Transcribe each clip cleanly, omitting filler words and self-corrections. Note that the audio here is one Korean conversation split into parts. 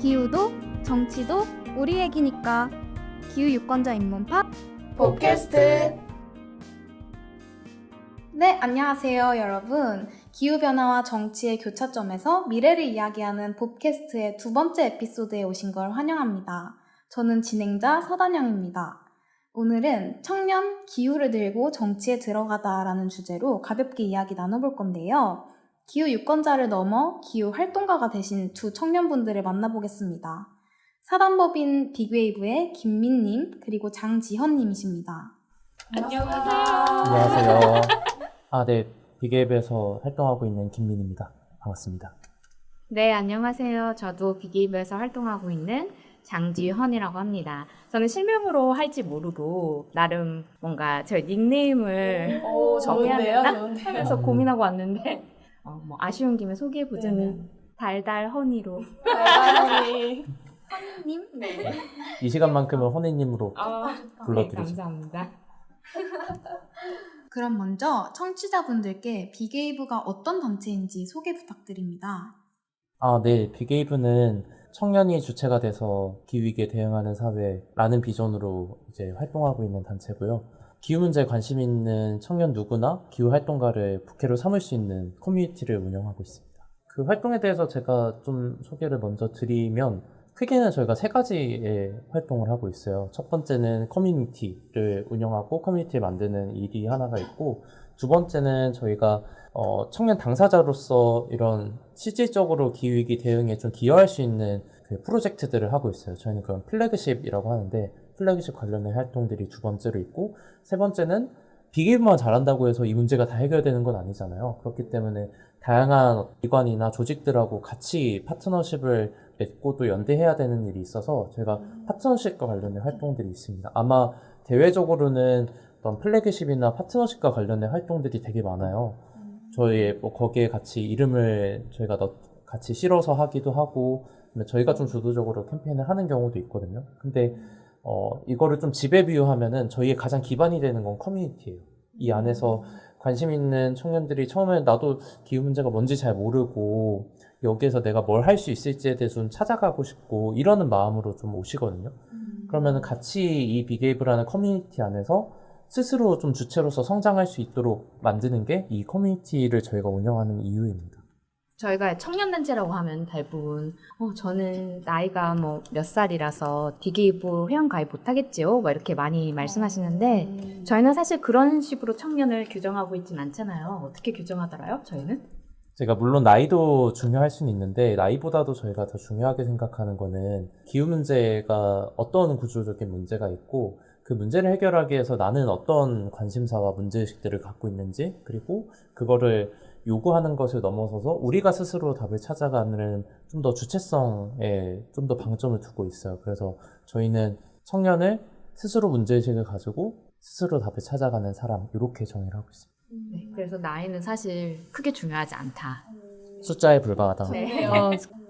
기후도 정치도 우리 얘기니까 기후 유권자 입문파 팟캐스트. 네, 안녕하세요, 여러분. 기후변화와 정치의 교차점에서 미래를 이야기하는 팟캐스트의 두 번째 에피소드에 오신 걸 환영합니다. 저는 진행자 서단영입니다. 오늘은 청년 기후를 들고 정치에 들어가다라는 주제로 가볍게 이야기 나눠볼 건데요. 기후 유권자를 넘어 기후 활동가가 되신 두 청년분들을 만나보겠습니다. 사단법인 빅웨이브의 김민님 그리고 장지현님이십니다. 안녕하세요. 네. 빅웨이브에서 활동하고 있는 김민입니다. 반갑습니다. 네, 안녕하세요. 저도 빅웨이브에서 활동하고 있는 장지현이라고 합니다. 저는 실명으로 할지 모르고 나름 뭔가 저희 닉네임을 정해야 되나 하면서 고민하고 왔는데 아쉬운 김에 소개해보자면 달달허니로 님? 네. 이 시간만큼은 허니님으로 불러드리죠. 네, 감사합니다. 그럼 먼저 청취자분들께 빅웨이브가 어떤 단체인지 소개 부탁드립니다. 네. 빅웨이브는 청년이 주체가 돼서 기후위기에 대응하는 사회라는 비전으로 이제 활동하고 있는 단체고요. 기후 문제에 관심 있는 청년 누구나 기후 활동가를 부캐로 삼을 수 있는 커뮤니티를 운영하고 있습니다. 그 활동에 대해서 제가 좀 소개를 먼저 드리면 크게는 저희가 세 가지의 활동을 하고 있어요. 첫 번째는 커뮤니티를 운영하고 커뮤니티를 만드는 일이 하나가 있고, 두 번째는 저희가 청년 당사자로서 이런 실질적으로 기후위기 대응에 좀 기여할 수 있는 그 프로젝트들을 하고 있어요. 저희는 그건 플래그십이라고 하는데, 플래그십 관련된 활동들이 두 번째로 있고, 세 번째는 빅웨이브만 잘한다고 해서 이 문제가 다 해결되는 건 아니잖아요. 그렇기 때문에 다양한 기관이나 조직들하고 같이 파트너십을 맺고 또 연대해야 되는 일이 있어서 저희가 파트너십과 관련된 활동들이 있습니다. 아마 대외적으로는 어떤 플래그십이나 파트너십과 관련된 활동들이 되게 많아요. 저희 거기에 같이 이름을 저희가 같이 실어서 하기도 하고, 저희가 좀 주도적으로 캠페인을 하는 경우도 있거든요. 근데 이거를 좀 지배 비유하면은 저희의 가장 기반이 되는 건 커뮤니티예요. 이 안에서 관심 있는 청년들이 처음에 나도 기후 문제가 뭔지 잘 모르고 여기에서 내가 뭘 할 수 있을지에 대해서 좀 찾아가고 싶고 이러는 마음으로 좀 오시거든요. 그러면은 같이 이 빅웨이브라는 커뮤니티 안에서 스스로 좀 주체로서 성장할 수 있도록 만드는 게 이 커뮤니티를 저희가 운영하는 이유입니다. 저희가 청년단체라고 하면 대부분 저는 나이가 몇 살이라서 빅웨이브 회원 가입 못하겠지요? 이렇게 많이 말씀하시는데 저희는 사실 그런 식으로 청년을 규정하고 있진 않잖아요. 어떻게 규정하더라요? 저희는? 제가 물론 나이도 중요할 수는 있는데 나이보다도 저희가 더 중요하게 생각하는 거는 기후 문제가 어떤 구조적인 문제가 있고 그 문제를 해결하기 위해서 나는 어떤 관심사와 문제의식들을 갖고 있는지, 그리고 그거를 요구하는 것을 넘어서서 우리가 스스로 답을 찾아가는 좀 더 주체성에 좀 더 방점을 두고 있어요. 그래서 저희는 청년을 스스로 문제의식을 가지고 스스로 답을 찾아가는 사람, 이렇게 정의를 하고 있습니다. 네, 그래서 나이는 사실 크게 중요하지 않다. 숫자에 불과하다.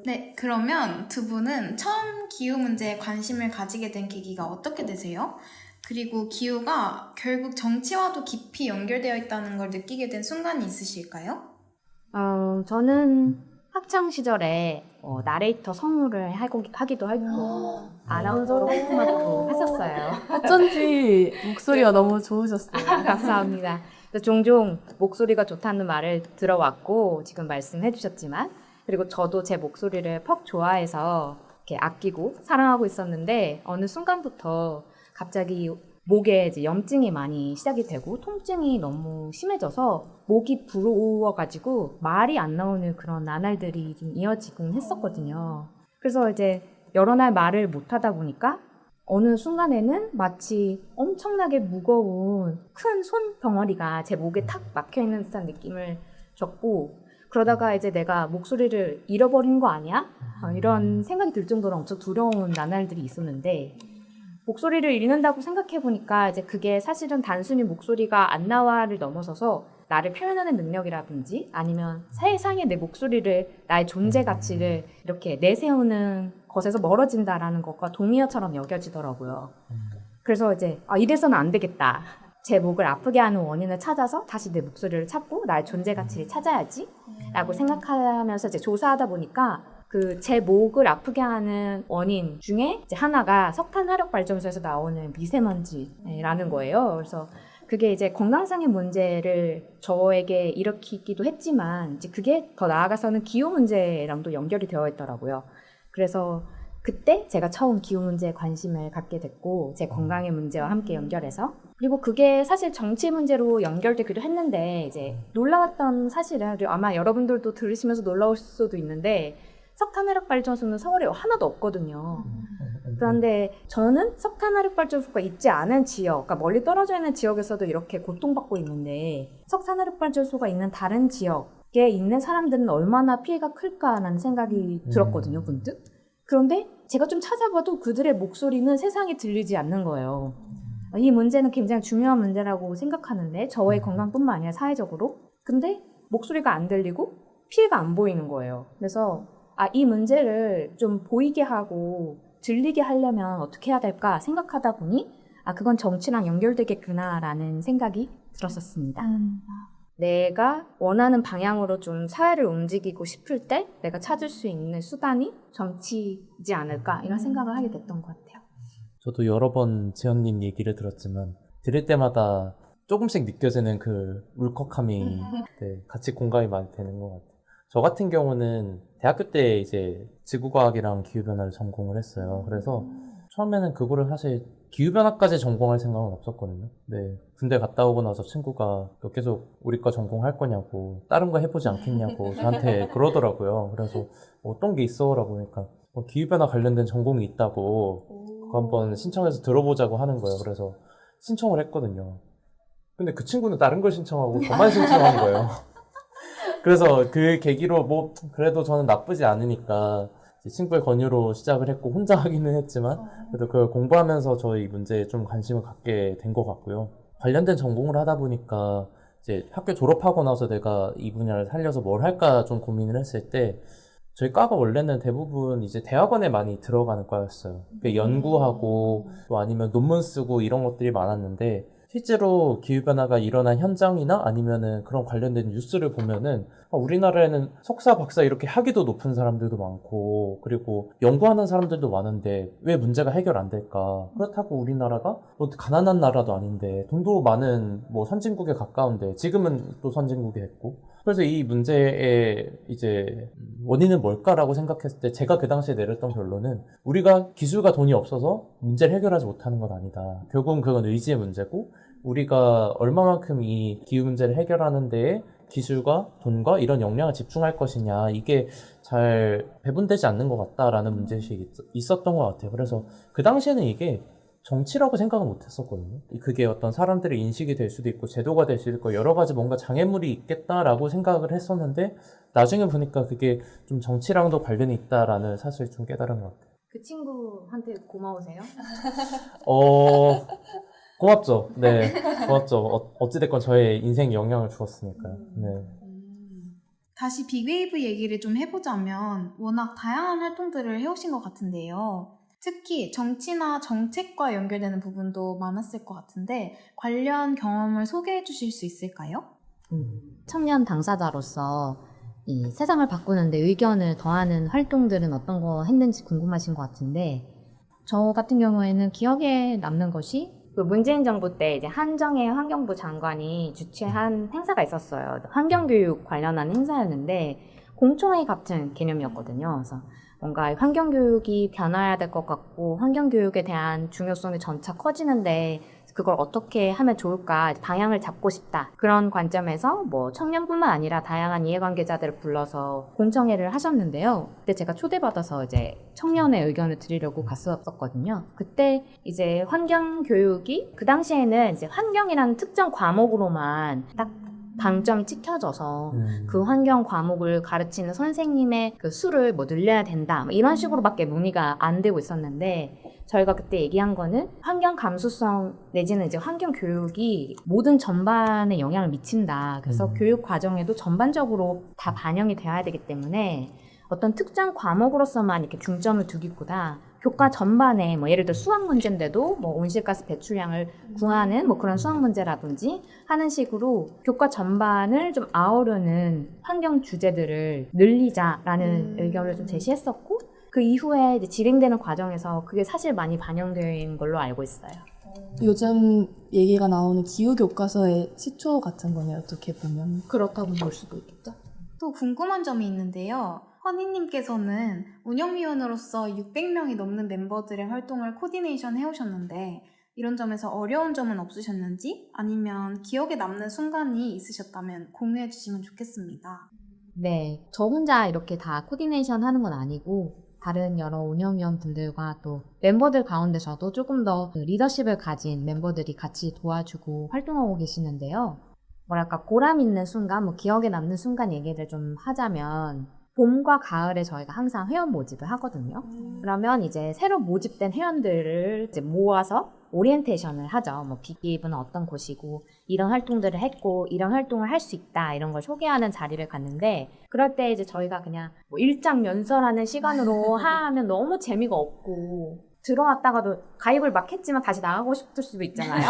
네, 그러면 두 분은 처음 기후 문제에 관심을 가지게 된 계기가 어떻게 되세요? 그리고 기후가 결국 정치와도 깊이 연결되어 있다는 걸 느끼게 된 순간이 있으실까요? 저는 학창 시절에 나레이터 성우를 하기도 했고 아나운서로 활동도 했었어요. 어쩐지 목소리가 너무 좋으셨어요. 감사합니다. 종종 목소리가 좋다는 말을 들어왔고 지금 말씀해 주셨지만, 그리고 저도 제 목소리를 퍽 좋아해서 이렇게 아끼고 사랑하고 있었는데 어느 순간부터 갑자기 목에 이제 염증이 많이 시작이 되고 통증이 너무 심해져서 목이 부러워가지고 말이 안 나오는 그런 나날들이 좀 이어지곤 했었거든요. 그래서 이제 여러 날 말을 못 하다 보니까 어느 순간에는 마치 엄청나게 무거운 큰 손병아리가 제 목에 탁 막혀있는 듯한 느낌을 줬고, 그러다가 이제 내가 목소리를 잃어버린 거 아니야? 이런 생각이 들 정도로 엄청 두려운 나날들이 있었는데, 목소리를 잃는다고 생각해보니까 이제 그게 사실은 단순히 목소리가 안 나와를 넘어서서 나를 표현하는 능력이라든지 아니면 세상에 내 목소리를, 나의 존재 가치를 이렇게 내세우는 것에서 멀어진다라는 것과 동의어처럼 여겨지더라고요. 그래서 이제 이래서는 안 되겠다. 제 목을 아프게 하는 원인을 찾아서 다시 내 목소리를 찾고 나의 존재 가치를 찾아야지 라고 생각하면서 이제 조사하다 보니까 그 제 목을 아프게 하는 원인 중에 이제 하나가 석탄 화력 발전소에서 나오는 미세먼지라는 거예요. 그래서 그게 이제 건강상의 문제를 저에게 일으키기도 했지만 이제 그게 더 나아가서는 기후 문제랑도 연결이 되어 있더라고요. 그래서 그때 제가 처음 기후 문제에 관심을 갖게 됐고 제 건강의 문제와 함께 연결해서 그리고 그게 사실 정치 문제로 연결되기도 했는데 이제 놀라웠던 사실은 아마 여러분들도 들으시면서 놀라울 수도 있는데 석탄화력 발전소는 서울에 하나도 없거든요. 그런데 저는 석탄화력 발전소가 있지 않은 지역, 그러니까 멀리 떨어져 있는 지역에서도 이렇게 고통받고 있는데 석탄화력 발전소가 있는 다른 지역에 있는 사람들은 얼마나 피해가 클까라는 생각이 들었거든요, 문득. 그런데 제가 좀 찾아봐도 그들의 목소리는 세상에 들리지 않는 거예요. 이 문제는 굉장히 중요한 문제라고 생각하는데 저의 건강뿐만 아니라 사회적으로. 근데 목소리가 안 들리고 피해가 안 보이는 거예요. 그래서 이 문제를 좀 보이게 하고 들리게 하려면 어떻게 해야 될까 생각하다 보니 그건 정치랑 연결되겠구나라는 생각이 들었었습니다. 내가 원하는 방향으로 좀 사회를 움직이고 싶을 때 내가 찾을 수 있는 수단이 정치이지 않을까 이런 생각을 하게 됐던 것 같아요. 저도 여러 번 지연님 얘기를 들었지만 들을 때마다 조금씩 느껴지는 그 울컥함이 네, 같이 공감이 많이 되는 것 같아요. 저 같은 경우는 대학교 때 이제 지구과학이랑 기후변화를 전공을 했어요. 그래서 처음에는 그거를 사실 기후변화까지 전공할 생각은 없었거든요. 네, 군대 갔다 오고 나서 친구가 너 계속 우리과 전공할 거냐고 다른 거 해보지 않겠냐고 저한테 그러더라고요. 그래서 어떤 게 있어? 라고 하니까 기후변화 관련된 전공이 있다고 그거 한번 신청해서 들어보자고 하는 거예요. 그래서 신청을 했거든요. 근데 그 친구는 다른 걸 신청하고 저만 신청한 거예요. 그래서 그 계기로 그래도 저는 나쁘지 않으니까 친구의 권유로 시작을 했고 혼자 하기는 했지만 그래도 그걸 공부하면서 저희 문제에 좀 관심을 갖게 된 것 같고요. 관련된 전공을 하다 보니까 이제 학교 졸업하고 나서 내가 이 분야를 살려서 뭘 할까 좀 고민을 했을 때 저희 과가 원래는 대부분 이제 대학원에 많이 들어가는 과였어요. 연구하고 또 아니면 논문 쓰고 이런 것들이 많았는데 실제로 기후변화가 일어난 현장이나 아니면은 그런 관련된 뉴스를 보면은 우리나라에는 석사, 박사 이렇게 학위도 높은 사람들도 많고 그리고 연구하는 사람들도 많은데 왜 문제가 해결 안 될까? 그렇다고 우리나라가 가난한 나라도 아닌데 돈도 많은 선진국에 가까운데 지금은 또 선진국이 됐고 그래서 이 문제의 이제 원인은 뭘까라고 생각했을 때 제가 그 당시에 내렸던 결론은 우리가 기술과 돈이 없어서 문제를 해결하지 못하는 건 아니다. 결국은 그건 의지의 문제고 우리가 얼마만큼 이 기후 문제를 해결하는 데에 기술과 돈과 이런 역량을 집중할 것이냐 이게 잘 배분되지 않는 것 같다라는 문제의식이 있었던 것 같아요. 그래서 그 당시에는 이게 정치라고 생각은 못 했었거든요. 그게 어떤 사람들의 인식이 될 수도 있고 제도가 될 수도 있고 여러 가지 뭔가 장애물이 있겠다라고 생각을 했었는데 나중에 보니까 그게 좀 정치랑도 관련이 있다라는 사실을 좀 깨달은 것 같아요. 그 친구한테 고마우세요? 고맙죠. 네, 고맙죠. 어찌됐건 저의 인생에 영향을 주었으니까요. 네. 다시 빅웨이브 얘기를 좀 해보자면 워낙 다양한 활동들을 해오신 것 같은데요. 특히 정치나 정책과 연결되는 부분도 많았을 것 같은데 관련 경험을 소개해 주실 수 있을까요? 청년 당사자로서 이 세상을 바꾸는데 의견을 더하는 활동들은 어떤 거 했는지 궁금하신 것 같은데 저 같은 경우에는 기억에 남는 것이 그 문재인 정부 때 이제 한정혜 환경부 장관이 주최한 행사가 있었어요. 환경교육 관련한 행사였는데 공청회 같은 개념이었거든요. 그래서 뭔가 환경교육이 변화해야 될 것 같고 환경교육에 대한 중요성이 점차 커지는데 그걸 어떻게 하면 좋을까 방향을 잡고 싶다. 그런 관점에서 청년뿐만 아니라 다양한 이해관계자들을 불러서 공청회를 하셨는데요. 그때 제가 초대받아서 이제 청년의 의견을 드리려고 갔었거든요. 그때 이제 환경교육이 그 당시에는 이제 환경이라는 특정 과목으로만 딱 방점이 찍혀져서 그 환경 과목을 가르치는 선생님의 그 수를 늘려야 된다 이런 식으로밖에 논의가 안 되고 있었는데 저희가 그때 얘기한 거는 환경 감수성 내지는 이제 환경 교육이 모든 전반에 영향을 미친다. 그래서 교육 과정에도 전반적으로 다 반영이 되어야 되기 때문에 어떤 특정 과목으로서만 이렇게 중점을 두기보다 교과 전반에 뭐 예를 들어 수학 문제인데도 뭐 온실가스 배출량을 구하는 뭐 그런 수학 문제라든지 하는 식으로 교과 전반을 좀 아우르는 환경 주제들을 늘리자라는 의견을 좀 제시했었고 그 이후에 이제 진행되는 과정에서 그게 사실 많이 반영되어 있는 걸로 알고 있어요. 요즘 얘기가 나오는 기후 교과서의 시초 같은 거네, 어떻게 보면. 그렇다고 볼 수도 있겠죠. 또 궁금한 점이 있는데요. 허니님께서는 운영위원으로서 600명이 넘는 멤버들의 활동을 코디네이션 해오셨는데 이런 점에서 어려운 점은 없으셨는지 아니면 기억에 남는 순간이 있으셨다면 공유해 주시면 좋겠습니다. 네, 저 혼자 이렇게 다 코디네이션 하는 건 아니고 다른 여러 운영위원분들과 또 멤버들 가운데서도 조금 더 리더십을 가진 멤버들이 같이 도와주고 활동하고 계시는데요. 뭐랄까 보람 있는 순간, 뭐 기억에 남는 순간 얘기를 좀 하자면 봄과 가을에 저희가 항상 회원 모집을 하거든요. 그러면 이제 새로 모집된 회원들을 이제 모아서 오리엔테이션을 하죠. 뭐 빅게이브는 어떤 곳이고 이런 활동들을 했고 이런 활동을 할 수 있다 이런 걸 소개하는 자리를 갔는데 그럴 때 이제 저희가 그냥 뭐 일장 연설하는 시간으로 하면 너무 재미가 없고 들어왔다가도 가입을 막 했지만 다시 나가고 싶을 수도 있잖아요.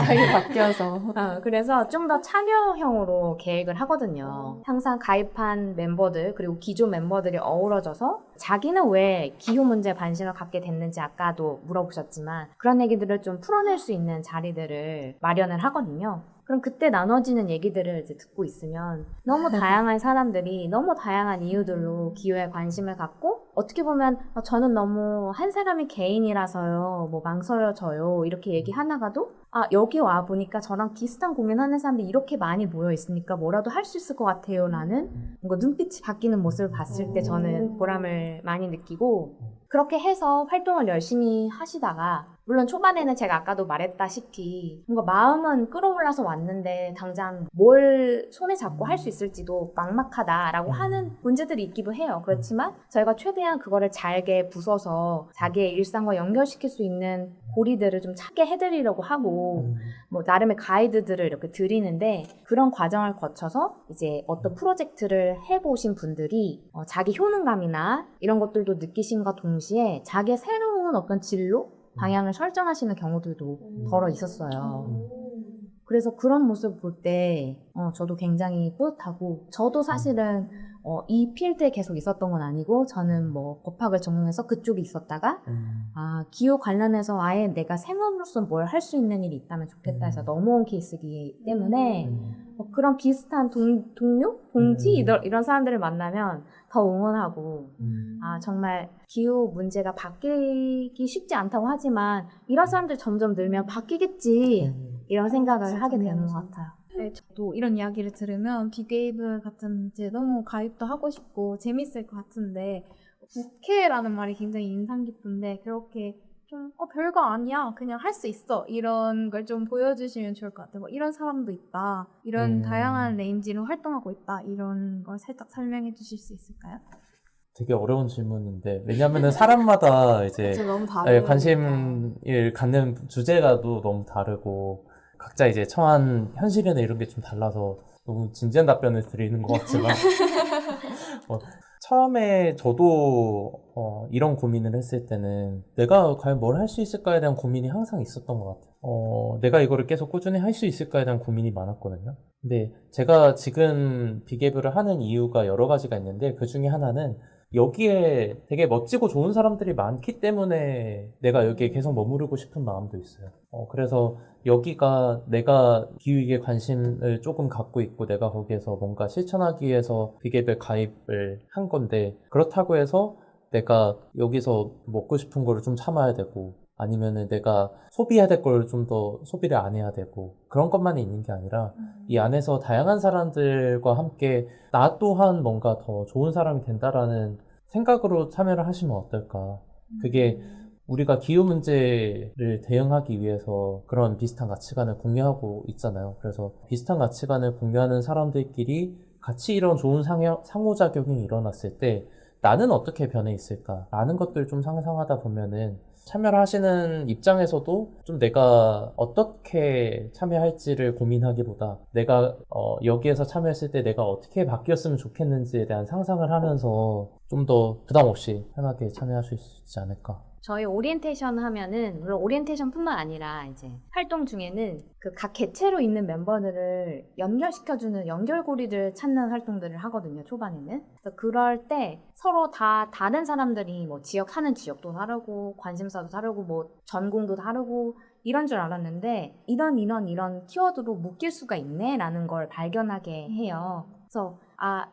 되게 바뀌어서. 그래서 좀 더 참여형으로 계획을 하거든요. 항상 가입한 멤버들 그리고 기존 멤버들이 어우러져서 자기는 왜 기후 문제에 관심을 갖게 됐는지 아까도 물어보셨지만 그런 얘기들을 좀 풀어낼 수 있는 자리들을 마련을 하거든요. 그럼 그때 나눠지는 얘기들을 이제 듣고 있으면 너무 다양한 사람들이 너무 다양한 이유들로 기후에 관심을 갖고 어떻게 보면 저는 너무 한 사람이 개인이라서요 뭐 망설여져요 이렇게 얘기하다가도 여기 와 보니까 저랑 비슷한 고민하는 사람들이 이렇게 많이 모여 있으니까 뭐라도 할 수 있을 것 같아요 라는 뭔가 눈빛이 바뀌는 모습을 봤을 때 저는 보람을 많이 느끼고 그렇게 해서 활동을 열심히 하시다가 물론 초반에는 제가 아까도 말했다시피 뭔가 마음은 끌어올라서 왔는데 당장 뭘 손에 잡고 할 수 있을지도 막막하다라고 하는 문제들이 있기도 해요. 그렇지만 저희가 최대한 그거를 잘게 부숴서 자기의 일상과 연결시킬 수 있는 고리들을 좀 찾게 해드리려고 하고 뭐 나름의 가이드들을 이렇게 드리는데 그런 과정을 거쳐서 이제 어떤 프로젝트를 해보신 분들이 자기 효능감이나 이런 것들도 느끼심과 동시에 자기의 새로운 어떤 진로 방향을 설정하시는 경우들도 덜어 있었어요. 그래서 그런 모습을 볼 때 저도 굉장히 뿌듯하고 저도 사실은 이 필드에 계속 있었던 건 아니고 저는 뭐 법학을 전공해서 그쪽에 있었다가 기후 관련해서 아예 내가 생업으로서 뭘 할 수 있는 일이 있다면 좋겠다 해서 넘어온 케이스이기 때문에 그런 비슷한 동료? 동지? 이런 사람들을 만나면 더 응원하고 정말 기후 문제가 바뀌기 쉽지 않다고 하지만 이런 사람들 점점 늘면 바뀌겠지 이런 생각을 하게 되는 것 같아요. 네, 저도 이런 이야기를 들으면 빅웨이브 같은 이제 너무 가입도 하고 싶고 재밌을 것 같은데 부캐라는 말이 굉장히 인상 깊은데 그렇게 좀 별거 아니야 그냥 할 수 있어 이런 걸 좀 보여주시면 좋을 것 같아요. 뭐 이런 사람도 있다 이런 다양한 레인지로 활동하고 있다 이런 걸 살짝 설명해 주실 수 있을까요? 되게 어려운 질문인데 왜냐면은 사람마다 이제 너무 다르니까. 관심을 갖는 주제가 또 너무 다르고 각자 이제 처한 현실이나 이런 게 좀 달라서 너무 진지한 답변을 드리는 것 같지만 처음에 저도 이런 고민을 했을 때는 내가 과연 뭘 할 수 있을까에 대한 고민이 항상 있었던 것 같아요. 내가 이거를 계속 꾸준히 할 수 있을까에 대한 고민이 많았거든요. 근데 제가 지금 빅앱을 하는 이유가 여러 가지가 있는데 그 중에 하나는 여기에 되게 멋지고 좋은 사람들이 많기 때문에 내가 여기에 계속 머무르고 싶은 마음도 있어요. 그래서 여기가 내가 기후위기에 관심을 조금 갖고 있고 내가 거기에서 뭔가 실천하기 위해서 빅앱에 가입을 한 건데 그렇다고 해서 내가 여기서 먹고 싶은 거를 좀 참아야 되고 아니면은 내가 소비해야 될 걸 좀 더 소비를 안 해야 되고 그런 것만이 있는 게 아니라 이 안에서 다양한 사람들과 함께 나 또한 뭔가 더 좋은 사람이 된다라는 생각으로 참여를 하시면 어떨까. 그게 우리가 기후 문제를 대응하기 위해서 그런 비슷한 가치관을 공유하고 있잖아요. 그래서 비슷한 가치관을 공유하는 사람들끼리 같이 이런 좋은 상호작용이 일어났을 때 나는 어떻게 변해 있을까라는 것들 좀 상상하다 보면은 참여를 하시는 입장에서도 좀 내가 어떻게 참여할지를 고민하기보다 내가 여기에서 참여했을 때 내가 어떻게 바뀌었으면 좋겠는지에 대한 상상을 하면서 좀 더 부담 없이 편하게 참여할 수 있지 않을까. 저희 오리엔테이션 하면은 물론 오리엔테이션뿐만 아니라 이제 활동 중에는 그 각 개체로 있는 멤버들을 연결시켜주는 연결고리를 찾는 활동들을 하거든요. 초반에는. 그래서 그럴 때 서로 다 다른 사람들이 뭐 지역 사는 지역도 다르고 관심사도 다르고 뭐 전공도 다르고 이런 줄 알았는데 이런 키워드로 묶일 수가 있네라는 걸 발견하게 해요. 그래서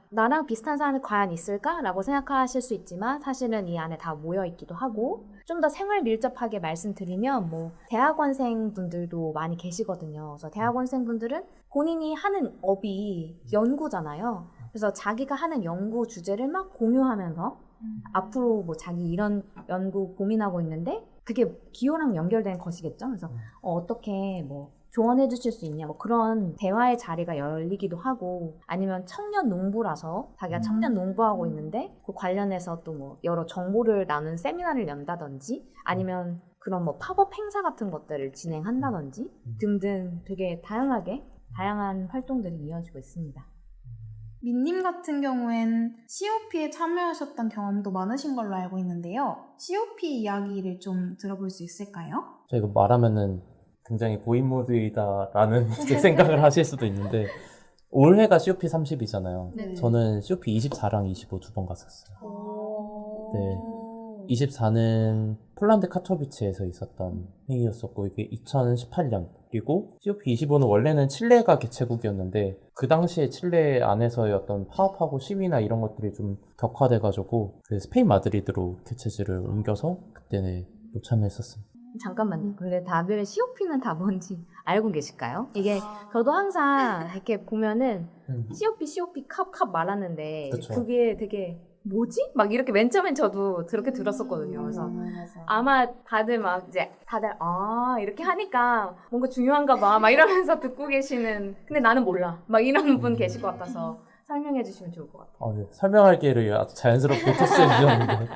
나랑 비슷한 사람이 과연 있을까라고 생각하실 수 있지만 사실은 이 안에 다 모여 있기도 하고 좀 더 생활 밀접하게 말씀드리면 뭐 대학원생 분들도 많이 계시거든요. 그래서 대학원생 분들은 본인이 하는 업이 연구잖아요. 그래서 자기가 하는 연구 주제를 막 공유하면서 앞으로 뭐 자기 이런 연구 고민하고 있는데 그게 기호랑 연결된 것이겠죠. 그래서 어떻게 뭐 조언해 주실 수 있냐 뭐 그런 대화의 자리가 열리기도 하고 아니면 청년 농부라서 자기가 청년 농부하고 있는데 그 관련해서 또 뭐 여러 정보를 나눈 세미나를 연다든지 아니면 그런 뭐 팝업 행사 같은 것들을 진행한다든지 등등 되게 다양한 활동들이 이어지고 있습니다. 민님 같은 경우엔 COP에 참여하셨던 경험도 많으신 걸로 알고 있는데요. COP 이야기를 좀 들어볼 수 있을까요? 저 이거 말하면은 굉장히 고인물이다라는 이제 생각을 하실 수도 있는데 올해가 COP 30이잖아요. 네. 저는 COP 24랑 25 두 번 갔었어요. 네. 24는 폴란드 카토비츠에서 있었던 회의였었고 이게 2018년 그리고 COP 25는 원래는 칠레가 개최국이었는데 그 당시에 칠레 안에서의 어떤 파업하고 시위나 이런 것들이 좀 격화돼가지고 그 스페인 마드리드로 개최지를 옮겨서 그때는 못 참여했었습니다. 잠깐만요. 근데 다들 COP는 다 뭔지 알고 계실까요? 이게 저도 항상 이렇게 보면은 COP 컵 말하는데 그쵸. 그게 되게 뭐지? 막 이렇게 맨 처음엔 저도 그렇게 들었었거든요. 그래서 아마 다들 이렇게 하니까 뭔가 중요한가 봐 막 이러면서 듣고 계시는 근데 나는 몰라 막 이러는 분 계실 것 같아서 설명해 주시면 좋을 것 같아요. 네. 설명할 기회를 아주 자연스럽게 토스해 주셨는데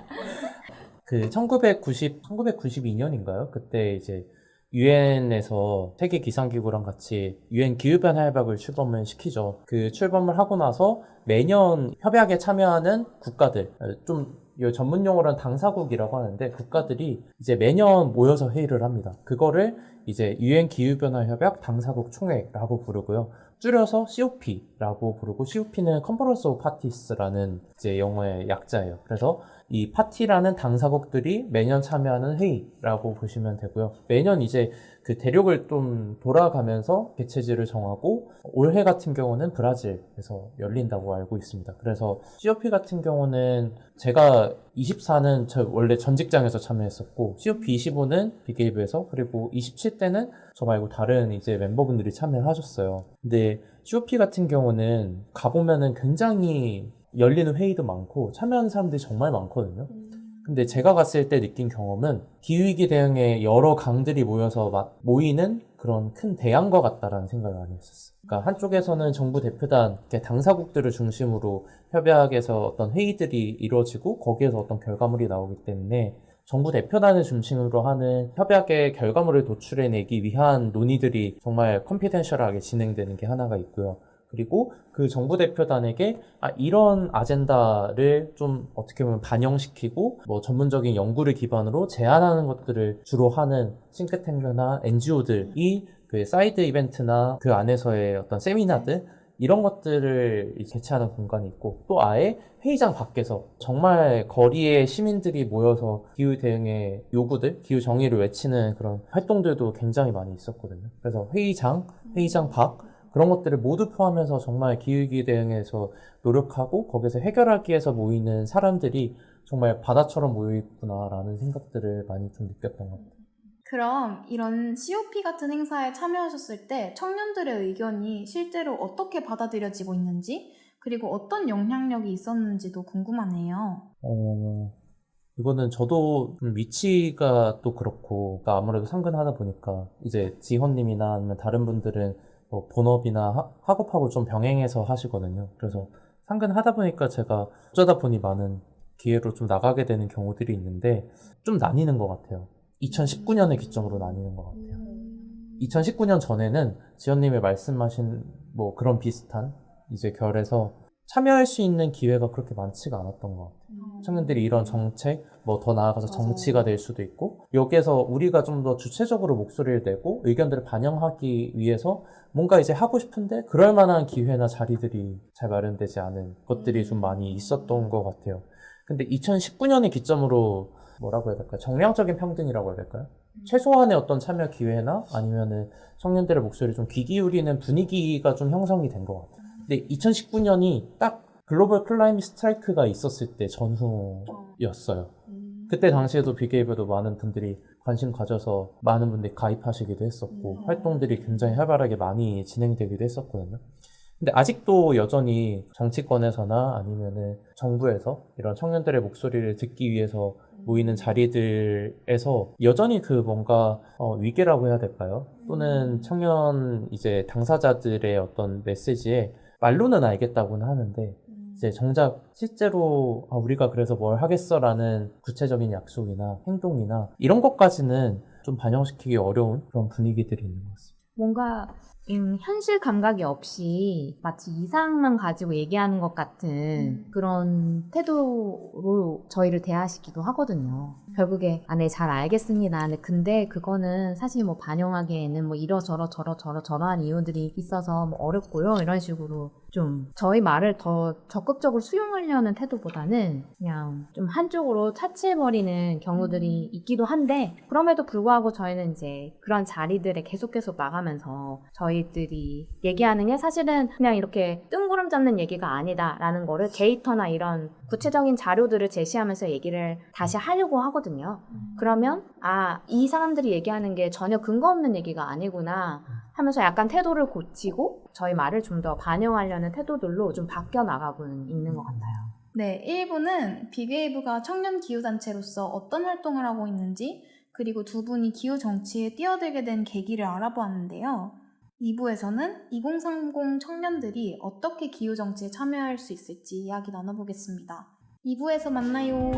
그 1992년인가요? 그때 이제 유엔에서 세계 기상기구랑 같이 유엔 기후변화 협약을 출범을 시키죠. 그 출범을 하고 나서 매년 협약에 참여하는 국가들, 좀 전문 용어로는 당사국이라고 하는데 국가들이 이제 매년 모여서 회의를 합니다. 그거를 이제 유엔 기후변화 협약 당사국 총회라고 부르고요. 줄여서 COP라고 부르고 COP는 Conference of Parties라는 이제 영어의 약자예요. 그래서 이 파티라는 당사국들이 매년 참여하는 회의라고 보시면 되고요. 매년 이제 그 대륙을 좀 돌아가면서 개최지를 정하고 올해 같은 경우는 브라질에서 열린다고 알고 있습니다. 그래서 COP 같은 경우는 제가 24는 저 원래 전 직장에서 참여했었고 COP 25는 빅웨이브에서 그리고 27때는 저 말고 다른 이제 멤버분들이 참여를 하셨어요. 근데 COP 같은 경우는 가보면은 굉장히 열리는 회의도 많고 참여하는 사람들이 정말 많거든요. 근데 제가 갔을 때 느낀 경험은 기후위기 대응에 여러 강들이 모여서 막 모이는 그런 큰 대양과 같다라는 생각을 많이 했었어요. 그러니까 한쪽에서는 정부 대표단, 당사국들을 중심으로 협약에서 어떤 회의들이 이루어지고 거기에서 어떤 결과물이 나오기 때문에 정부 대표단을 중심으로 하는 협약의 결과물을 도출해내기 위한 논의들이 정말 컨피덴셜하게 진행되는 게 하나가 있고요. 그리고 그 정부 대표단에게 이런 아젠다를 좀 어떻게 보면 반영시키고 뭐 전문적인 연구를 기반으로 제안하는 것들을 주로 하는 싱크탱크나 NGO들이 그 사이드 이벤트나 그 안에서의 어떤 세미나들 이런 것들을 개최하는 공간이 있고 또 아예 회의장 밖에서 정말 거리에 시민들이 모여서 기후 대응의 요구들, 기후 정의를 외치는 그런 활동들도 굉장히 많이 있었거든요. 그래서 회의장 밖 그런 것들을 모두 포함해서 정말 기후위기 대응에서 노력하고 거기서 해결하기 위해서 모이는 사람들이 정말 바다처럼 모여있구나라는 생각들을 많이 좀 느꼈던 것 같아요. 그럼 이런 COP 같은 행사에 참여하셨을 때 청년들의 의견이 실제로 어떻게 받아들여지고 있는지 그리고 어떤 영향력이 있었는지도 궁금하네요. 이거는 저도 좀 위치가 또 그렇고 그러니까 아무래도 상근하다 보니까 이제 지헌님이나 아니면 다른 분들은 뭐 본업이나 학업하고 좀 병행해서 하시거든요. 그래서 상근하다 보니까 제가 어쩌다 보니 많은 기회로 좀 나가게 되는 경우들이 있는데 좀 나뉘는 것 같아요. 2019년을 기점으로 나뉘는 것 같아요. 2019년 전에는 지연님이 말씀하신 뭐 그런 비슷한 이제 결에서 참여할 수 있는 기회가 그렇게 많지가 않았던 것 같아요. 청년들이 이런 정책, 뭐 더 나아가서 맞아요. 정치가 될 수도 있고, 여기에서 우리가 좀 더 주체적으로 목소리를 내고 의견들을 반영하기 위해서 뭔가 이제 하고 싶은데 그럴 만한 기회나 자리들이 잘 마련되지 않은 것들이 좀 많이 있었던 것 같아요. 근데 2019년을 기점으로 뭐라고 해야 될까요? 정량적인 평등이라고 해야 될까요? 최소한의 어떤 참여 기회나 아니면은 청년들의 목소리를 좀 귀 기울이는 분위기가 좀 형성이 된 것 같아요. 근데 2019년이 딱 글로벌 클라이밋 스트라이크가 있었을 때 전후였어요. 그때 당시에도 빅웨이브도 많은 분들이 관심 가져서 많은 분들이 가입하시기도 했었고 활동들이 굉장히 활발하게 많이 진행되기도 했었거든요. 근데 아직도 여전히 정치권에서나 아니면은 정부에서 이런 청년들의 목소리를 듣기 위해서 모이는 자리들에서 여전히 그 뭔가 위계라고 해야 될까요? 또는 청년 이제 당사자들의 어떤 메시지에 말로는 알겠다고는 하는데 이제 정작 실제로 우리가 그래서 뭘 하겠어라는 구체적인 약속이나 행동이나 이런 것까지는 좀 반영시키기 어려운 그런 분위기들이 있는 것 같습니다. 뭔가 현실 감각이 없이 마치 이상만 가지고 얘기하는 것 같은 그런 태도로 저희를 대하시기도 하거든요. 결국에 네, 잘 알겠습니다. 근데 그거는 사실 뭐 반영하기에는 뭐 저러한 이유들이 있어서 뭐 어렵고요. 이런 식으로 좀 저희 말을 더 적극적으로 수용하려는 태도보다는 그냥 좀 한쪽으로 차치해버리는 경우들이 있기도 한데, 그럼에도 불구하고 저희는 이제 그런 자리들에 계속 나가면서 저희들이 얘기하는 게 사실은 그냥 이렇게 뜬구름 잡는 얘기가 아니다라는 거를 데이터나 이런 구체적인 자료들을 제시하면서 얘기를 다시 하려고 하거든요. 그러면 이 사람들이 얘기하는 게 전혀 근거 없는 얘기가 아니구나 하면서 약간 태도를 고치고 저희 말을 좀 더 반영하려는 태도들로 좀 바뀌어 나가고는 있는 것 같아요. 네, 1부는 빅웨이브가 청년 기후단체로서 어떤 활동을 하고 있는지, 그리고 두 분이 기후 정치에 뛰어들게 된 계기를 알아보았는데요. 2부에서는 2030 청년들이 어떻게 기후 정치에 참여할 수 있을지 이야기 나눠보겠습니다. 2부에서 만나요.